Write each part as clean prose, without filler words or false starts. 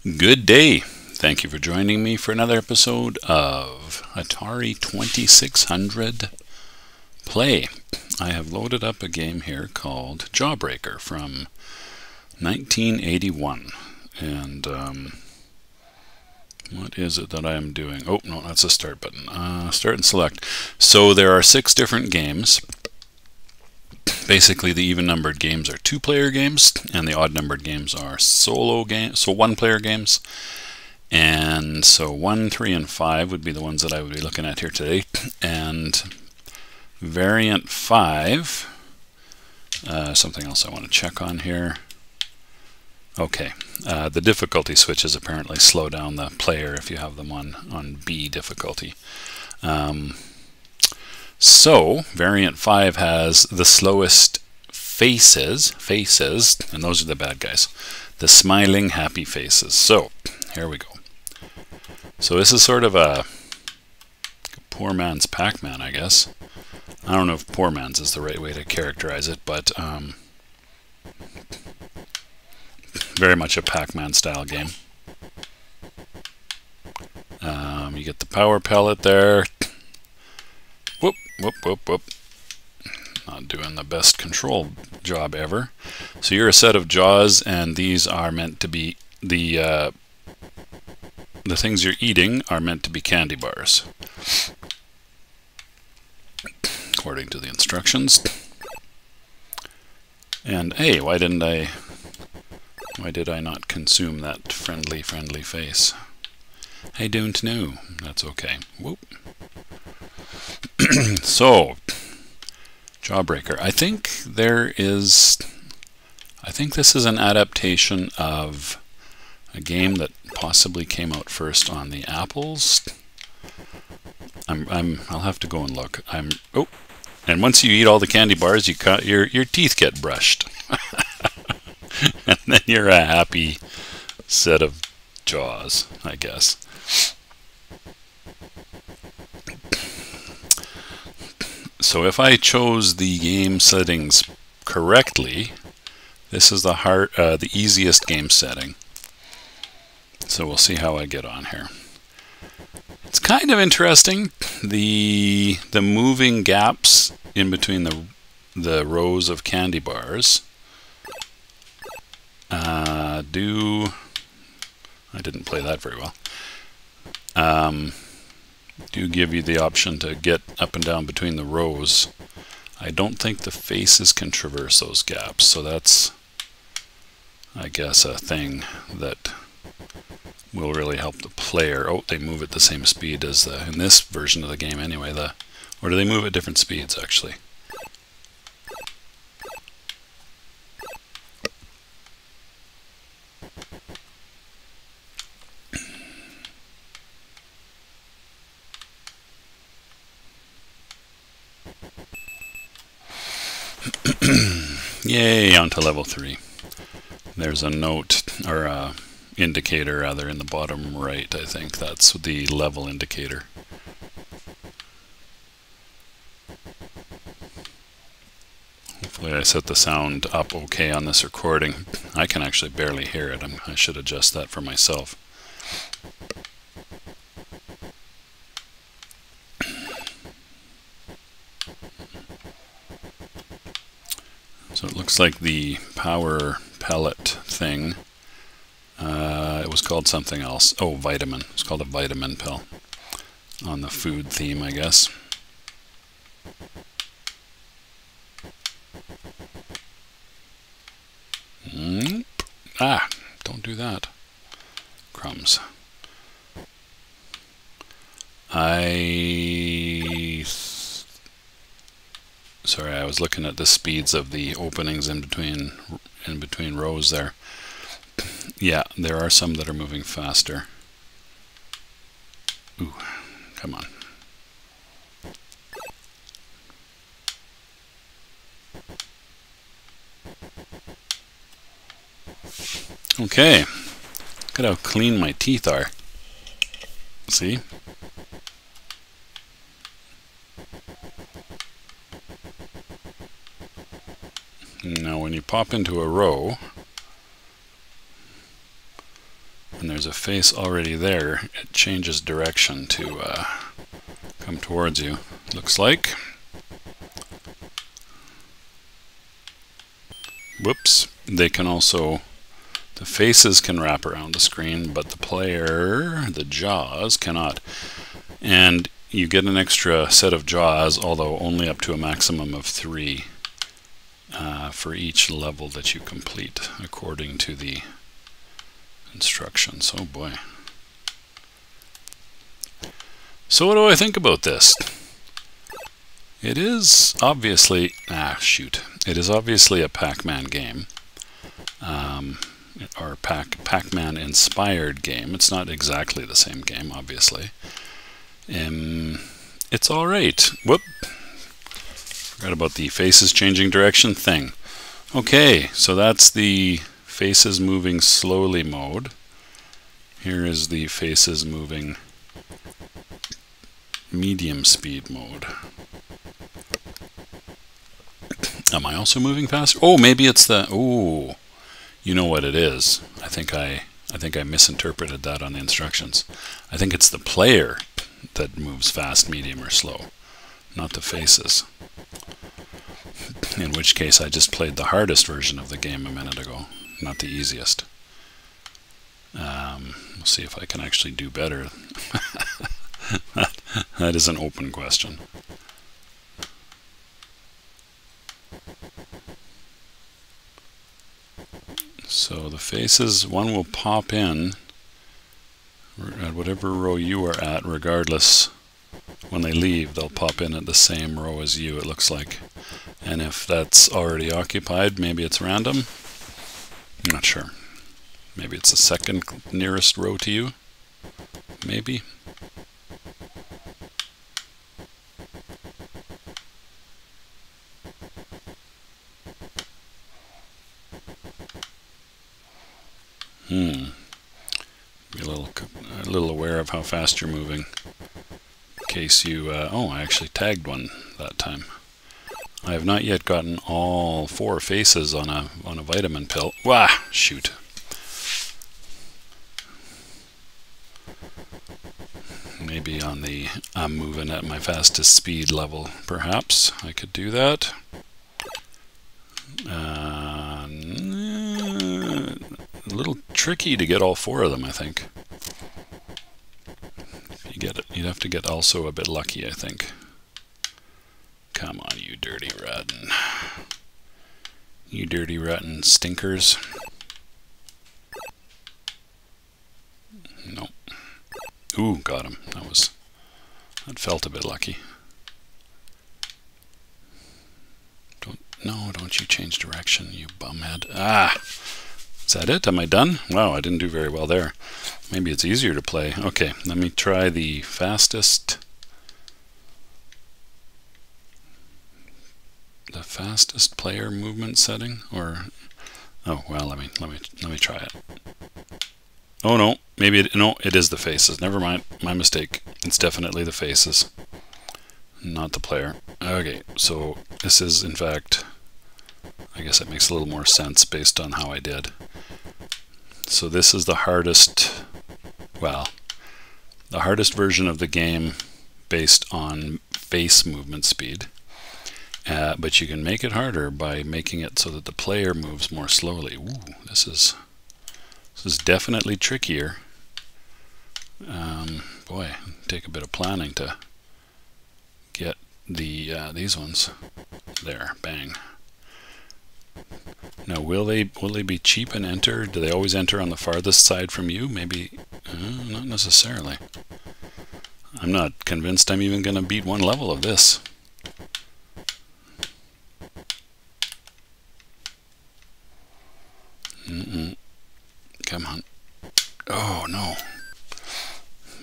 Good day. Thank you for joining me for another episode of Atari 2600 Play. I have loaded up a game here called Jawbreaker from 1981. And what is it that I am doing? Oh, no, that's a start button. Start and select. So there are 6 different games. Basically, the even-numbered games are 2-player games, and the odd-numbered games are solo games, so 1-player games. And so 1, 3, and 5 would be the ones that I would be looking at here today. And variant 5, something else I want to check on here. Okay, the difficulty switches apparently slow down the player if you have them on B difficulty. So, variant 5 has the slowest faces, and those are the bad guys. The smiling, happy faces. So, here we go. So this is sort of a poor man's Pac-Man, I guess. I don't know if poor man's is the right way to characterize it, but very much a Pac-Man style game. You get the power pellet there. Whoop, whoop, whoop, whoop. Not doing the best control job ever. So you're a set of jaws, and these are meant to be the things you're eating are meant to be candy bars, according to the instructions. And hey, why did I not consume that friendly face? I don't know. That's okay. Whoop. So, Jawbreaker. I think this is an adaptation of a game that possibly came out first on the Apples. I'll have to go and look. Oh, and once you eat all the candy bars, your teeth get brushed, and then you're a happy set of jaws, I guess. So if I chose the game settings correctly, this is the easiest game setting. So we'll see how I get on here. It's kind of interesting, the moving gaps in between the rows of candy bars. I didn't play that very well. Do give you the option to get up and down between the rows. I don't think the faces can traverse those gaps, so that's, I guess, a thing that will really help the player. Oh, they move at the same speed as in this version of the game anyway. Or do they move at different speeds, actually? Yay, on to level 3. There's a note, or a indicator rather, in the bottom right. I think that's the level indicator. Hopefully I set the sound up okay on this recording. I can actually barely hear it. I should adjust that for myself. So it looks like the power pellet thing, it was called something else. Oh, vitamin. It's called a vitamin pill, on the food theme, I guess. Don't do that. Crumbs. Sorry, I was looking at the speeds of the openings in between rows there. Yeah, there are some that are moving faster. Ooh, come on. Okay, look at how clean my teeth are. See? Now when you pop into a row, and there's a face already there, it changes direction to come towards you, looks like. Whoops. They can also, the faces can wrap around the screen, but the player, the jaws, cannot. And you get an extra set of jaws, although only up to a maximum of 3 for each level that you complete, according to the instructions. Oh boy. So what do I think about this? It is obviously, it is obviously a Pac-Man game, or Pac-Man inspired game. It's not exactly the same game, obviously. It's alright. Whoop! Forgot about the faces changing direction thing. Okay, so that's the faces moving slowly mode. Here is the faces moving medium speed mode. Am I also moving faster? Oh, maybe it's the, oh, you know what it is. I think I misinterpreted that on the instructions. I think it's the player that moves fast, medium, or slow, not the faces. In which case I just played the hardest version of the game a minute ago, not the easiest. We'll see if I can actually do better. That is an open question. So the faces, one will pop in at whatever row you are at, regardless. When they leave, they'll pop in at the same row as you, it looks like. And if that's already occupied, maybe it's random. I'm not sure. Maybe it's the second nearest row to you. Maybe. Be a little aware of how fast you're moving. In case you, oh, I actually tagged one that time. I have not yet gotten all 4 faces on a vitamin pill. Wah! Shoot. Maybe on the I'm moving at my fastest speed level, perhaps I could do that. A little tricky to get all 4 of them, I think. If you get it, you'd have to get also a bit lucky, I think. Come on, you dirty rotten. You dirty rotten stinkers. Nope. Ooh, got him. That felt a bit lucky. Don't you change direction, you bumhead. Ah! Is that it? Am I done? Wow, I didn't do very well there. Maybe it's easier to play. Okay, let me try the fastest. The fastest player movement setting, or oh well, let me try it. Oh no, maybe it is the faces. Never mind, my mistake. It's definitely the faces, not the player. Okay, so this is in fact, I guess it makes a little more sense based on how I did. So this is the hardest, well, the hardest version of the game based on face movement speed. But you can make it harder by making it so that the player moves more slowly. Ooh, this is definitely trickier. Boy, take a bit of planning to get these ones there. Bang. Now, will they be cheap and enter? Do they always enter on the farthest side from you? Maybe, not necessarily. I'm not convinced I'm even going to beat one level of this. Come on. Oh no.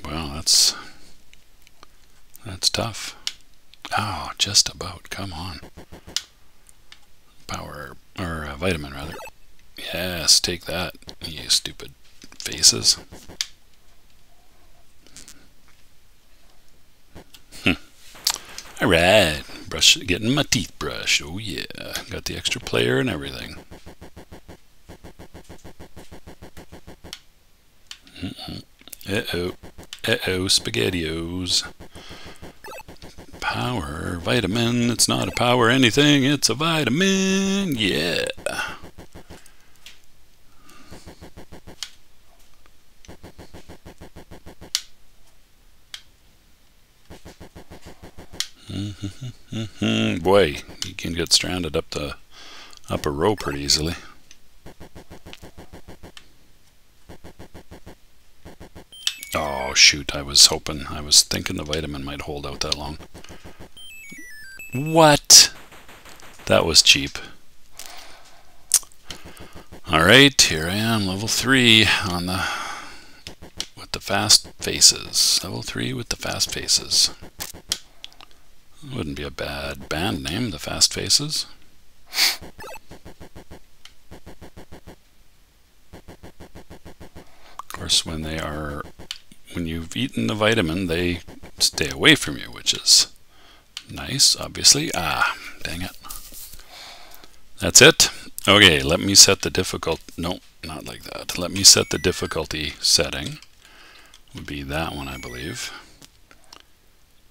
Wow, that's tough. Oh, just about. Come on. Power, or vitamin rather. Yes, take that, you stupid faces. Alright, getting my teeth brushed. Oh yeah, got the extra player and everything. Uh-oh. Uh-oh, SpaghettiOs. Power vitamin. It's not a power anything, it's a vitamin. Yeah. Boy, you can get stranded up the upper row pretty easily. Oh shoot, I was thinking the vitamin might hold out that long. What? That was cheap. Alright, here I am, level 3 on with the fast faces. Level 3 with the fast faces. Wouldn't be a bad band name, the Fast Faces. Of course, when you've eaten the vitamin, they stay away from you, which is nice, obviously. Ah, dang it. That's it. Okay, let me set the no, not like that. Let me set the difficulty setting. Would be that one, I believe.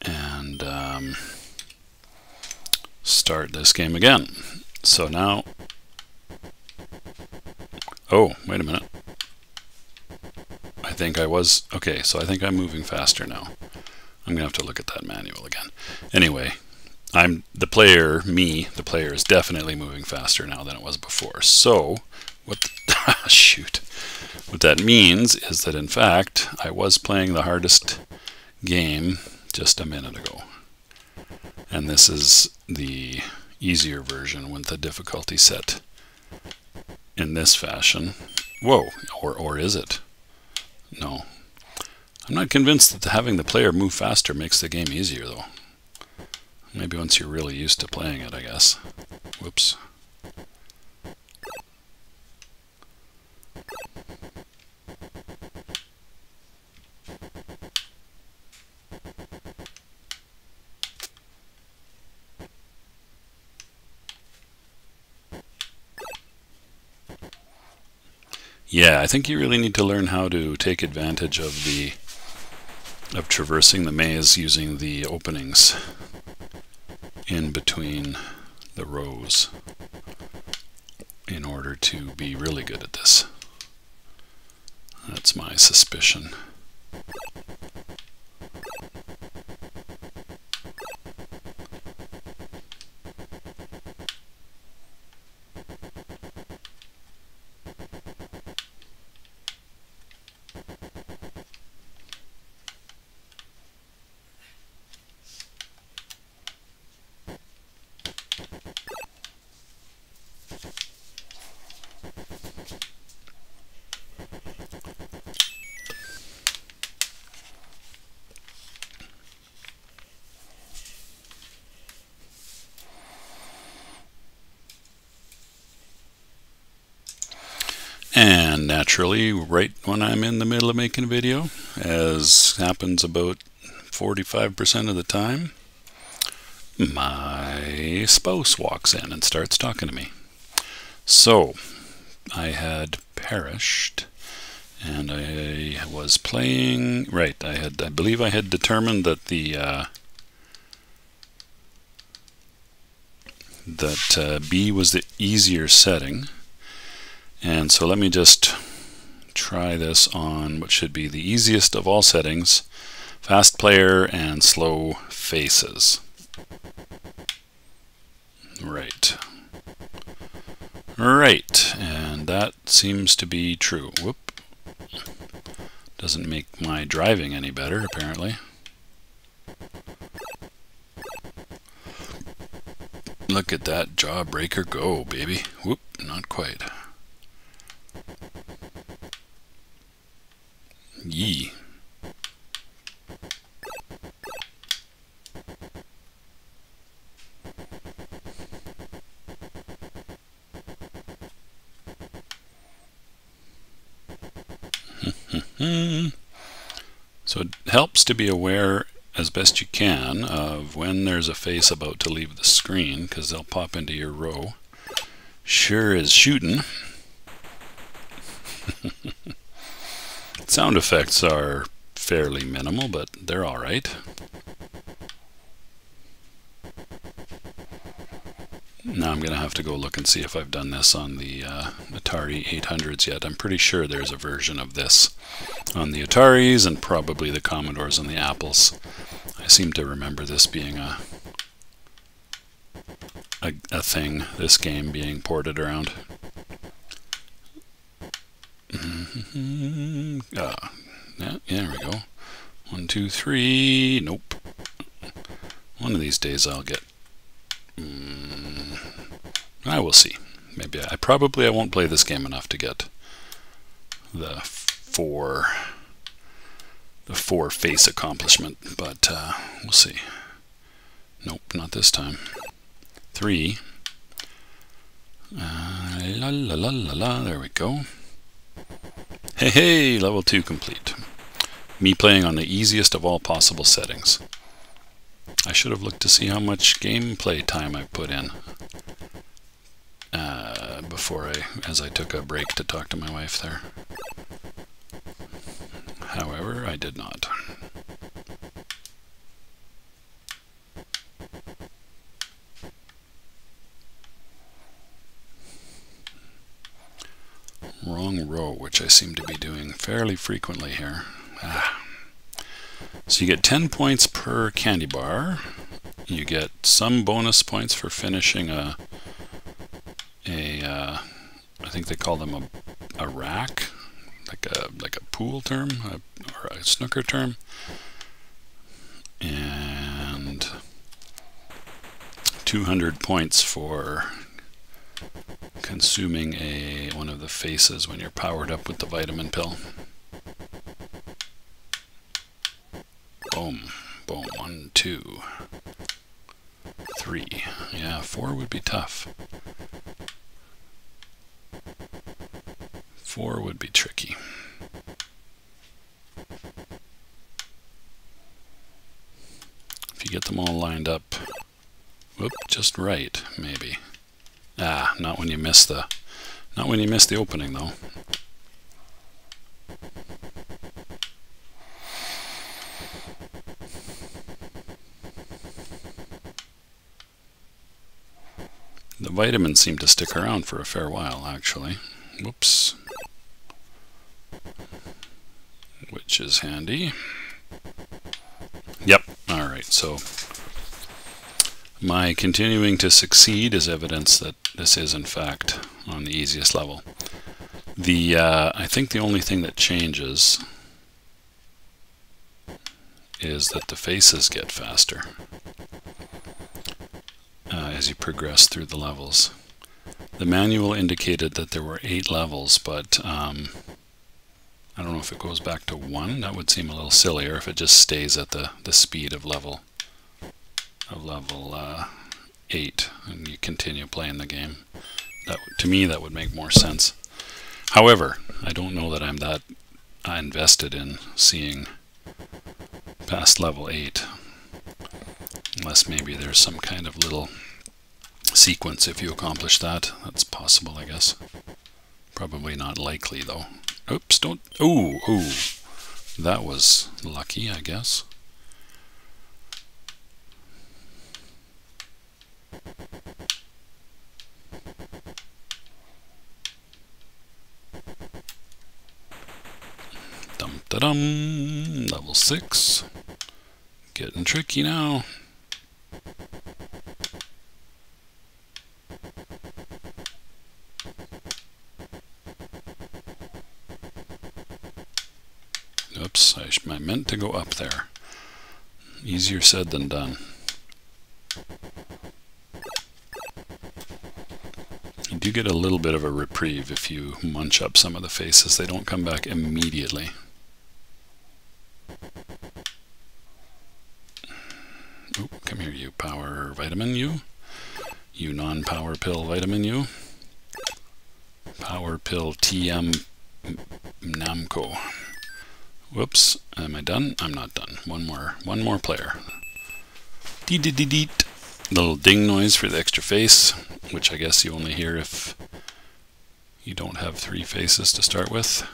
And start this game again. So now, oh, wait a minute. I think okay, so I think I'm moving faster now. I'm gonna have to look at that manual again. Anyway, the player is definitely moving faster now than it was before. So, shoot. What that means is that in fact, I was playing the hardest game just a minute ago. And this is the easier version with the difficulty set in this fashion. Whoa, or is it? No. I'm not convinced that having the player move faster makes the game easier though. Maybe once you're really used to playing it, I guess. Whoops. Yeah, I think you really need to learn how to take advantage of traversing the maze using the openings in between the rows in order to be really good at this. That's my suspicion. And naturally, right when I'm in the middle of making a video, as happens about 45% of the time, my spouse walks in and starts talking to me. So, I had perished, and I was playing, right, I believe I had determined that B was the easier setting. And so let me just try this on what should be the easiest of all settings, fast player and slow faces. Right. Right, and that seems to be true. Whoop. Doesn't make my driving any better, apparently. Look at that Jawbreaker go, baby. Whoop, not quite. Yee. So it helps to be aware as best you can of when there's a face about to leave the screen, because they'll pop into your row. Sure is shooting. Sound effects are fairly minimal, but they're all right. Now I'm going to have to go look and see if I've done this on the Atari 800s yet. I'm pretty sure there's a version of this on the Ataris and probably the Commodores and the Apples. I seem to remember this being a thing, this game being ported around. Yeah, there we go. 1, 2, 3. Nope. One of these days I'll get. I will see. Maybe I won't play this game enough to get the four face accomplishment, but we'll see. Nope, not this time. 3. La la la la la. There we go. Hey hey, level 2 complete. Me playing on the easiest of all possible settings. I should have looked to see how much gameplay time I put in before as I took a break to talk to my wife there. However, I did not. Wrong row, which I seem to be doing fairly frequently here. So you get 10 points per candy bar. You get some bonus points for finishing I think they call them a rack, like a pool term or a snooker term, and 200 points for consuming one of the faces when you're powered up with the vitamin pill. Boom, boom, 1, 2, 3. Yeah, 4 would be tough. 4 would be tricky. If you get them all lined up, whoop, just right, maybe. Not when you miss the opening though. The vitamins seem to stick around for a fair while, actually. Whoops. Which is handy. Yep, alright, so my continuing to succeed is evidence that this is in fact on the easiest level. I think the only thing that changes is that the faces get faster as you progress through the levels. The manual indicated that there were 8 levels, but I don't know if it goes back to 1. That would seem a little sillier if it just stays at the speed of level 8 and you continue playing the game. To me that would make more sense. However, I don't know that I'm that invested in seeing past level 8, unless maybe there's some kind of little sequence if you accomplish that. That's possible, I guess. Probably not likely though. Oops, don't. Ooh, that was lucky, I guess. Dum-da-dum, level 6. Getting tricky now. Oops, I meant to go up there. Easier said than done. You do get a little bit of a reprieve if you munch up some of the faces. They don't come back immediately. Oh, come here, you power vitamin, you. You non-power pill vitamin, you. Power pill TM Namco. Whoops, am I done? I'm not done. One more player. Dee-dee-dee-deet. Little ding noise for the extra face, which I guess you only hear if you don't have 3 faces to start with.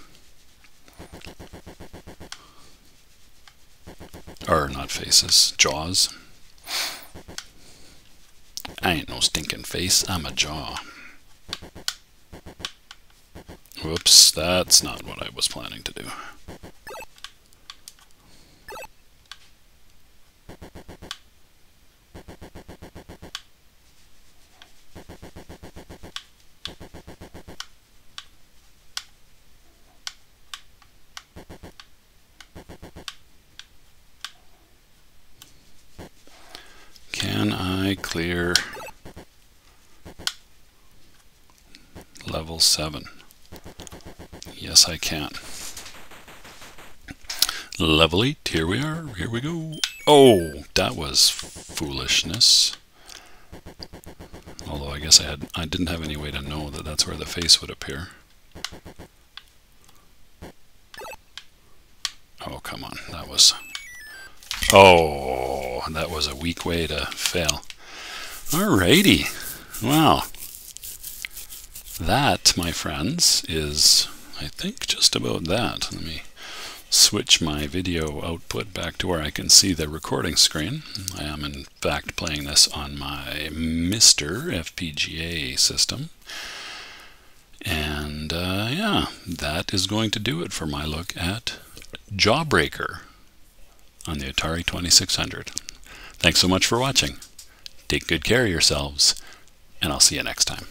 Or not faces, jaws. I ain't no stinking face, I'm a jaw. Whoops, that's not what I was planning to do. Can I clear level 7? Yes, I can. Level 8, here we are, here we go. Oh, that was foolishness. Although I guess I didn't have any way to know that that's where the face would appear. Oh, come on, that was... Oh, that was a weak way to fail. Alrighty, wow. That, my friends, is, I think, just about that. Let me switch my video output back to where I can see the recording screen. I am, in fact, playing this on my Mr. FPGA system. And, yeah, that is going to do it for my look at Jawbreaker on the Atari 2600. Thanks so much for watching. Take good care of yourselves, and I'll see you next time.